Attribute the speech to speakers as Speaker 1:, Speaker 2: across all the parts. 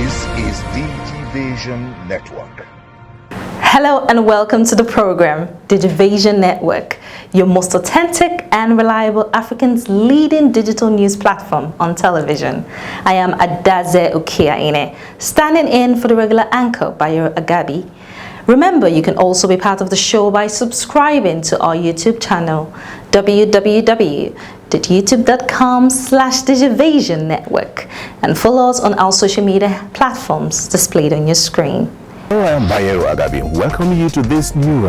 Speaker 1: This is Digivation Network.
Speaker 2: Hello and welcome to the program, Digivation Network, your most authentic and reliable African's leading digital news platform on television. I am Adaze Okeaine, standing in for the regular anchor, Bayo Agabi. Remember, you can also be part of the show by subscribing to our YouTube channel, www.youtube.com/Digivation Network, and follow us on our social media platforms displayed on your screen.
Speaker 3: I am Bayo Agabi. Welcome you to this new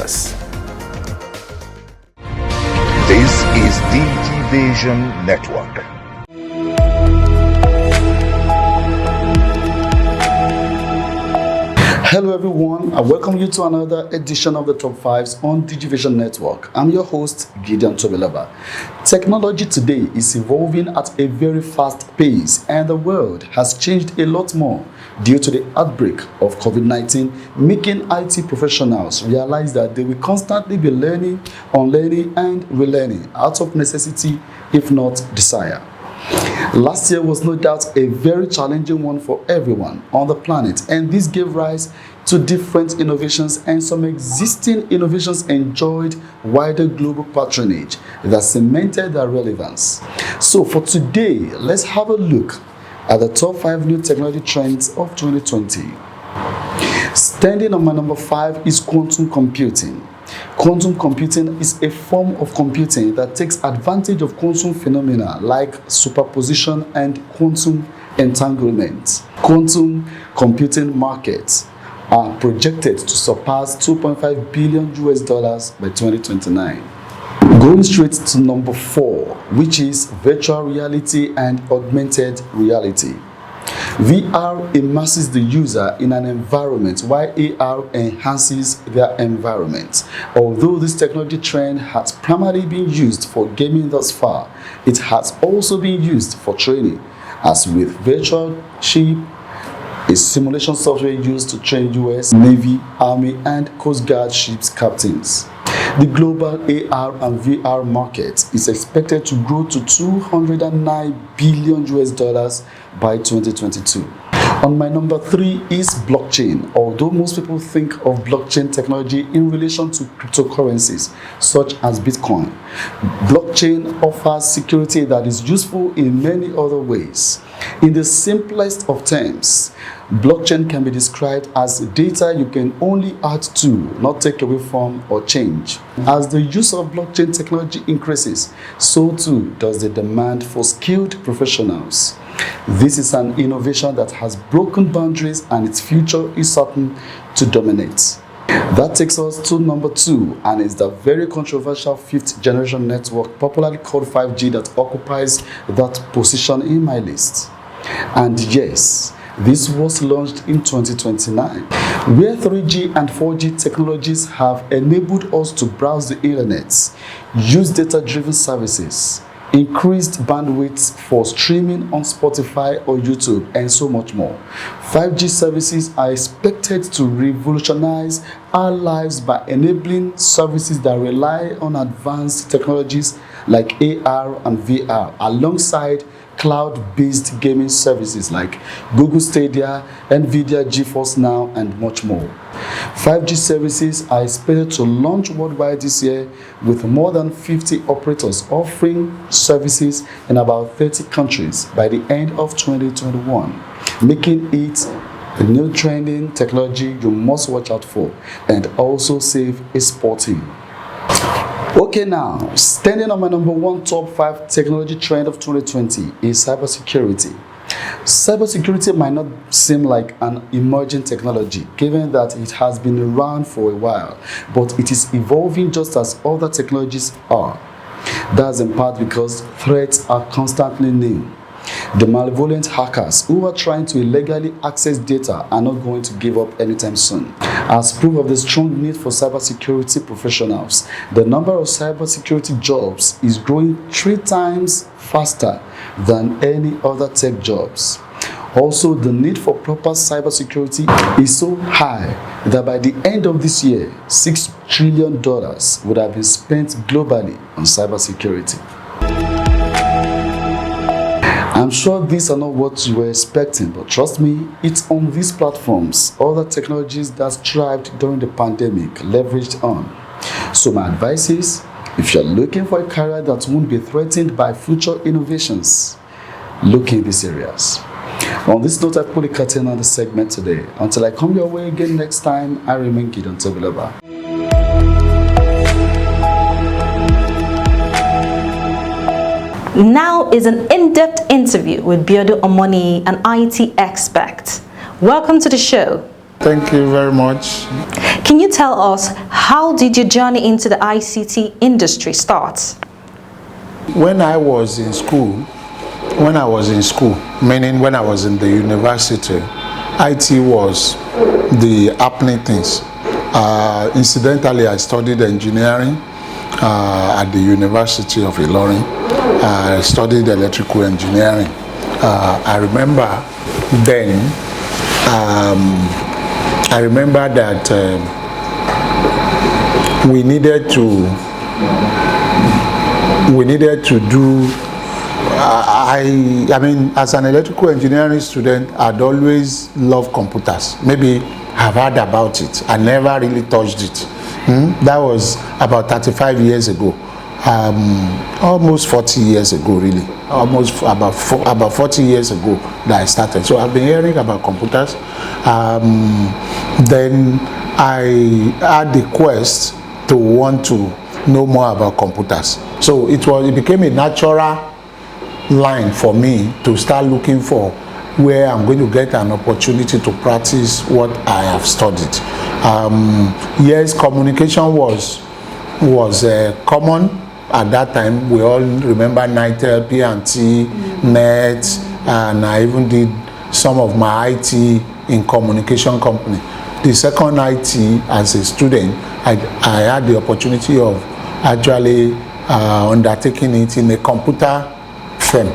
Speaker 3: us.
Speaker 1: This is Digivation Network.
Speaker 4: Hello everyone, I welcome you to another edition of the Top 5s on Digivation Network. I'm your host, Gideon Tobilaba. Technology today is evolving at a very fast pace, and the world has changed a lot more due to the outbreak of COVID-19, making IT professionals realize that they will constantly be learning, unlearning, and relearning out of necessity, if not desire. Last year was no doubt a very challenging one for everyone on the planet, and this gave rise to different innovations, and some existing innovations enjoyed wider global patronage that cemented their relevance. So for today, let's have a look at the top 5 new technology trends of 2020. Standing on my number 5 is quantum computing. Quantum computing is a form of computing that takes advantage of quantum phenomena like superposition and quantum entanglement. Quantum computing markets are projected to surpass $2.5 billion by 2029. Going straight to number 4, which is virtual reality and augmented reality. VR immerses the user in an environment while AR enhances their environment. Although this technology trend has primarily been used for gaming thus far, it has also been used for training, as with virtual ship, a simulation software used to train US Navy, Army, and Coast Guard ships captains. The global AR and VR market is expected to grow to $209 billion by 2022. On my number 3 is blockchain. Although most people think of blockchain technology in relation to cryptocurrencies such as Bitcoin, blockchain offers security that is useful in many other ways. In the simplest of terms, blockchain can be described as data you can only add to, not take away from or change. As the use of blockchain technology increases, so too does the demand for skilled professionals. This is an innovation that has broken boundaries, and its future is certain to dominate. That takes us to number 2, and is the very controversial 5th generation network, popularly called 5G, that occupies that position in my list. And yes, this was launched in 2029, where 3G and 4G technologies have enabled us to browse the internet, use data-driven services, increased bandwidth for streaming on Spotify or YouTube, and so much more. 5G services are expected to revolutionize our lives by enabling services that rely on advanced technologies like AR and VR, alongside cloud-based gaming services like Google Stadia, Nvidia GeForce Now, and much more. 5G services are expected to launch worldwide this year, with more than 50 operators offering services in about 30 countries by the end of 2021, making it a new trending technology you must watch out for and also save a sporting. Okay, now, standing on my number 1 top 5 technology trend of 2020 is cybersecurity. Cybersecurity might not seem like an emerging technology, given that it has been around for a while, but it is evolving just as other technologies are. That's in part because threats are constantly new. The malevolent hackers who are trying to illegally access data are not going to give up anytime soon. As proof of the strong need for cybersecurity professionals, the number of cybersecurity jobs is growing 3 times faster than any other tech jobs. Also, the need for proper cybersecurity is so high that by the end of this year, $6 trillion would have been spent globally on cybersecurity. I'm sure these are not what you were expecting, but trust me, it's on these platforms other technologies that thrived during the pandemic leveraged on. So my advice is, if you're looking for a career that won't be threatened by future innovations, look in these areas. On this note, I put a curtain on the segment today. Until I come your way again next time, I remain Gideon Tobilaba.
Speaker 2: Now is an in-depth interview with Biodo Omoni, an IT expert. Welcome to the show.
Speaker 5: Thank you very much.
Speaker 2: Can you tell us, how did your journey into the ICT industry start?
Speaker 5: When I was in school, meaning when I was in the university, IT was the happening things. Incidentally, I studied engineering at the University of Ilorin. I studied electrical engineering. I remember then, that we needed to do. I mean, as an electrical engineering student, I'd always loved computers. Maybe I've heard about it. I never really touched it. That was about 35 years ago. Almost 40 years ago, really. Almost about 40 years ago that I started. So I've been hearing about computers. Then I had the quest to want to know more about computers. So it became a natural line for me to start looking for where I'm going to get an opportunity to practice what I have studied. Yes, communication was common at that time. We all remember NITEL, P&T, NET, and I even did some of my IT in communication company. The second IT, as a student, I had the opportunity of actually undertaking it in a computer firm.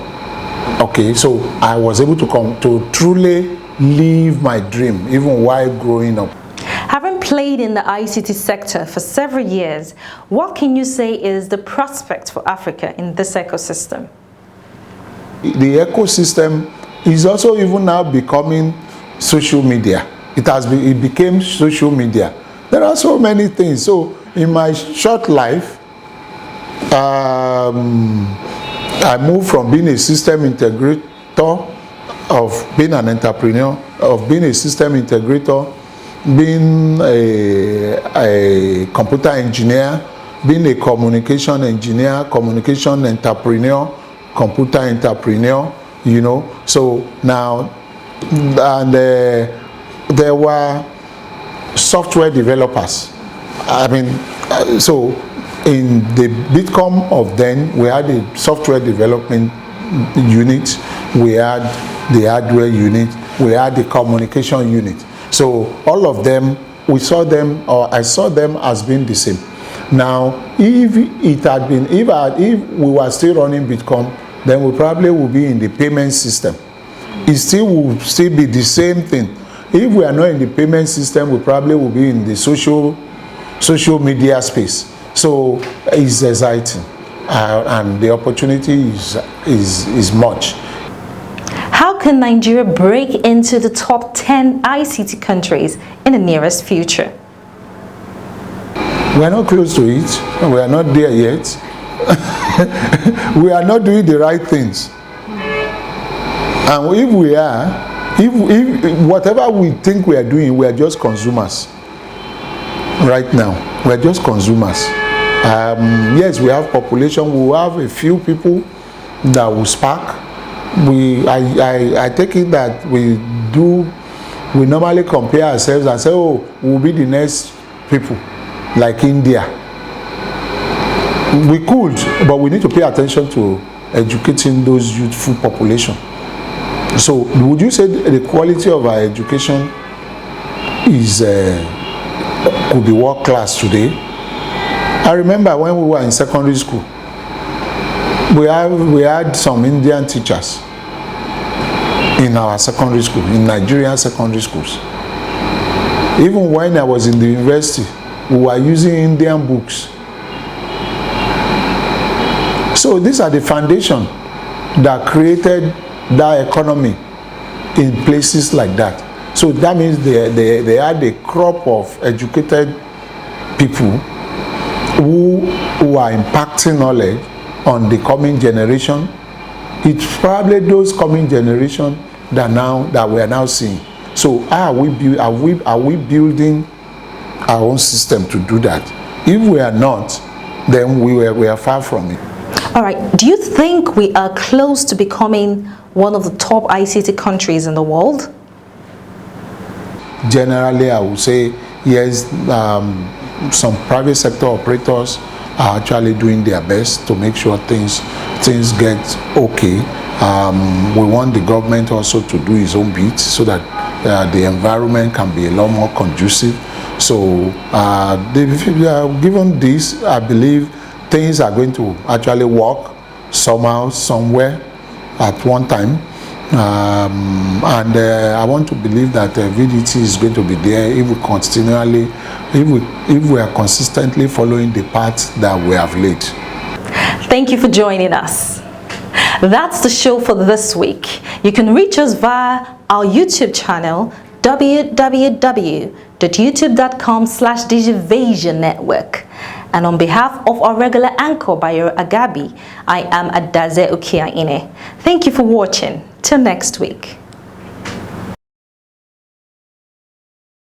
Speaker 5: Okay, so I was able to truly live my dream even while growing up.
Speaker 2: Having played in the ICT sector for several years, what can you say is the prospect for Africa in this ecosystem?
Speaker 5: The ecosystem is also even now becoming social media. It became social media. There are so many things. So in my short life, I moved from being a system integrator, of being an entrepreneur, of being a system integrator, being a computer engineer, being a communication engineer, communication entrepreneur, computer entrepreneur, you know. So now, and there were software developers. I mean, so in the Bitcom of then, we had a software development unit, we had the hardware unit, we had the communication unit. So all of them, I saw them as being the same. Now, if we were still running Bitcom, then we probably would be in the payment system. It will still be the same thing. If we are not in the payment system, we probably will be in the social media space. So it's exciting, and the opportunity is much.
Speaker 2: How can Nigeria break into the top 10 ICT countries in the nearest future?
Speaker 5: We are not close to it. We are not there yet. We are not doing the right things. And if we are, if whatever we think we are doing, we are just consumers. Right now, we are just consumers. Yes, we have population. We will have a few people that will spark. I take it that we normally compare ourselves and say, oh, we'll be the next people, like India. We could, but we need to pay attention to educating those youthful population. So, would you say the quality of our education could be world class today? I remember when we were in secondary school, we had some Indian teachers in our secondary school, in Nigerian secondary schools. Even when I was in the university, we were using Indian books. So these are the foundation that created that economy in places like that. So that means they had a crop of educated people who are impacting knowledge on the coming generation. It's probably those coming generation that we are now seeing. So are we building our own system to do that? If we are not, then we are far from it.
Speaker 2: All right. Do you think we are close to becoming one of the top ICT countries in the world?
Speaker 5: generally I would say yes, some private sector operators are actually doing their best to make sure things get okay. We want the government also to do its own bit so that the environment can be a lot more conducive. So given this, I believe things are going to actually work somehow, somewhere, at one time. And I want to believe that VDT is going to be there if we continually, if we are consistently following the path that we have laid.
Speaker 2: Thank you for joining us. That's the show for this week. You can reach us via our YouTube channel, www.youtube.com/Digivation Network. And on behalf of our regular anchor, Bayo Agabi, I am Adaze Okiaine. Thank you for watching. Till next week.